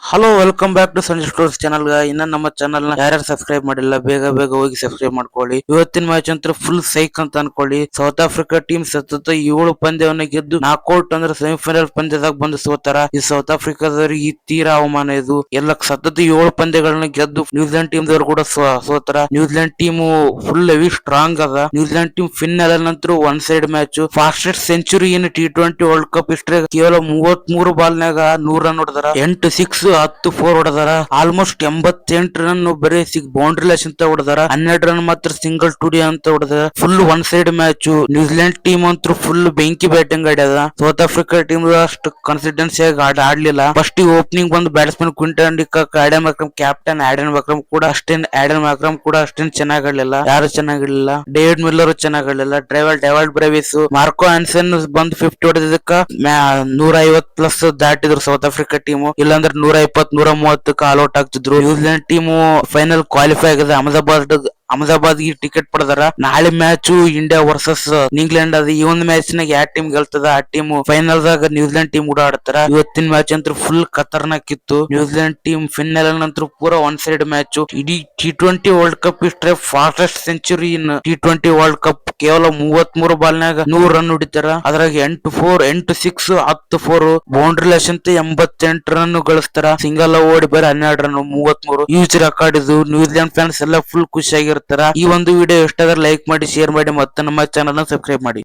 Hello welcome back to Sanjay stores channel. ಇನ್ನ ನಮ್ಮ channel ನ ಯಾರ್ಯಾರು ಸಬ್ಸ್ಕ್ರೈಬ್ ಮಾಡಿಲ್ಲ ಬೇಗ ಬೇಗ ಹೋಗಿ ಸಬ್ಸ್ಕ್ರೈಬ್ ಮಾಡ್ಕೊಳ್ಳಿ. ಇವತ್ತಿನ ಮ್ಯಾಚ್ ಅಂತ ಫುಲ್ ಸೈಕ್ ಅಂತ ಅನ್ಕೊಳ್ಳಿ. ಸೌತ್ ಆಫ್ರಿಕಾ ಟೀಮ್ ಸತತ 7 ಪಂದ್ಯವನ್ನ ಗೆದ್ದು ನಾಕ್ಔಟ್ ಅಂದ್ರೆ ಸೆಮಿಫೈನಲ್ ಪಂದ್ಯದಾಗ ಬಂದು ಸೋತಾರ. ಈ ಸೌತ್ ಆಫ್ರಿಕಾದವ್ರಿಗೆ ಈ ತೀರಾ ಅವಮಾನ ಇದು. ಎಲ್ಲ ಸತತ 7 ಪಂದ್ಯಗಳನ್ನ ಗೆದ್ದು ನ್ಯೂಜಿಲೆಂಡ್ ಟೀಮ್ ದವರು ಕೂಡ ಸೋತಾರ. New Zealand team full heavy strong ಅದ. ನ್ಯೂಜಿಲೆಂಡ್ ಟೀಮ್ ಫಿನ್ನಲ್ ನಂತರ one side match fastest century in T20 World Cup history ಕೇವಲ 33 ಬಾಲ್ನಾಗ 100 ರನ್ ಹೊಡೆದಾರ. 8 ಸಿಕ್ಸ್ 10 4 ಹೊಡೆದಾರ. ಆಲ್ಮೋಸ್ಟ್ 88 ರನ್ ಬರೀ ಬೌಂಡ್ರಿ ಲೆಸ್ ಅಂತ ಹೊಡೆದಾರ. 12 ರನ್ ಮಾತ್ರ ಸಿಂಗಲ್ ಟುಡಿ ಅಂತ ಹೊಡೆದಾರ. Full one side match. New Zealand team ಅಂತೂ ಫುಲ್ ಬೆಂಕಿ ಬ್ಯಾಟಿಂಗ್ ಆಡ್ಯದ. ಸೌತ್ ಆಫ್ರಿಕಾ ಟೀಮ್ ಅಷ್ಟು ಕಾನ್ಫಿಡೆನ್ಸ್ ಆಗಿ ಆಡ್ಲಿಲ್ಲ. ಫಸ್ಟ್ ಓಪನಿಂಗ್ ಬಂದು batsman Quinton de Kock, Aiden Markram captain Aiden Markram ಕೂಡ ಅಷ್ಟೇನ್ ಚೆನ್ನಾಗ್ ಆಡ್ಲಿಲ್ಲ. ಯಾರು ಚೆನ್ನಾಗಿರ್ಲಿಲ್ಲ. ಡೇವಿಡ್ ಮಿಲ್ಲರ್ ಚೆನ್ನಾಗ್ ಆಡ್ಲಿಲ್ಲ. ಡೇವಿಡ್ ಬ್ರೆವಿಸ್, ಮಾರ್ಕೋ ಆನ್ಸನ್ ಬಂದು 50 ಹೊಡೆದಕ್ಕ 150 ಪ್ಲಸ್ ದಾಟಿದ್ರು ಸೌತ್ ಆಫ್ರಿಕಾ ಟೀಮ್. ಇಲ್ಲಾಂದ್ರೆ 120 130 ಆಲ್ ಔಟ್ ಆಗ್ತಿದ್ರು. ನ್ಯೂಜಿಲೆಂಡ್ ಟೀಮ್ ಫೈನಲ್ ಕ್ವಾಲಿಫೈ ಆಗಿದೆ. ಅಹಮದಾಬಾದ್ ಟಿಕೆಟ್ ಪಡೆದಾರ. ನಾಳೆ ಮ್ಯಾಚ್ ಇಂಡಿಯಾ ವರ್ಸಸ್ ಇಂಗ್ಲೆಂಡ್ ಅದ. ಈ ಒಂದು ಮ್ಯಾಚ್ ನಾಗ ಯಾವ ಟೀಮ್ ಗೆಲ್ತದ ಆ ಟೀಮ್ ಫೈನಲ್ ದಾಗ ನ್ಯೂಜಿಲೆಂಡ್ ಟೀಮ್ ಕೂಡ ಆಡ್ತಾರ. ಇವತ್ತಿನ ಮ್ಯಾಚ್ ಅಂತೂ ಫುಲ್ ಖತರ್ನಾಕ್ ಇತ್ತು. ನ್ಯೂಜಿಲೆಂಡ್ ಟೀಮ್ ಫೈನಲ್ ನಂತರ ಪೂರಾ ಒನ್ ಸೈಡ್ ಮ್ಯಾಚ್. ಇಡೀ T20 World Cup history fastest century in T20 World Cup. ಕೇವಲ 33 ಬಾಲ್ನಾಗ 100 ರನ್ ಹೊಡಿತಾರ. ಅದ್ರಾಗ 8 ಸಿಕ್ಸ್ 10 4 ಬೌಂಡ್ರಿ ಲೆಸ್ ಅಂತ 88 ರನ್ ಗಳಿಸ್ತಾರ. ಸಿಂಗಲ್ ಓಡಿ ಬರೀ 12 ರನ್ 33 ಯೂಸ್ ರೆಕಾರ್ಡ್ ಇದು. ನ್ಯೂಜಿಲೆಂಡ್ ಫ್ಯಾನ್ಸ್ ಎಲ್ಲ ಫುಲ್ ಖುಷಿಯಾಗಿರ್ತಾರ. ಈ ಒಂದು ವಿಡಿಯೋ ಇಷ್ಟ ಆದ್ರೆ ಲೈಕ್ ಮಾಡಿ, ಶೇರ್ ಮಾಡಿ, ಮತ್ತೆ ನಮ್ಮ ಚಾನಲ್ ನ ಸಬ್ಸ್ಕ್ರೈಬ್ ಮಾಡಿ.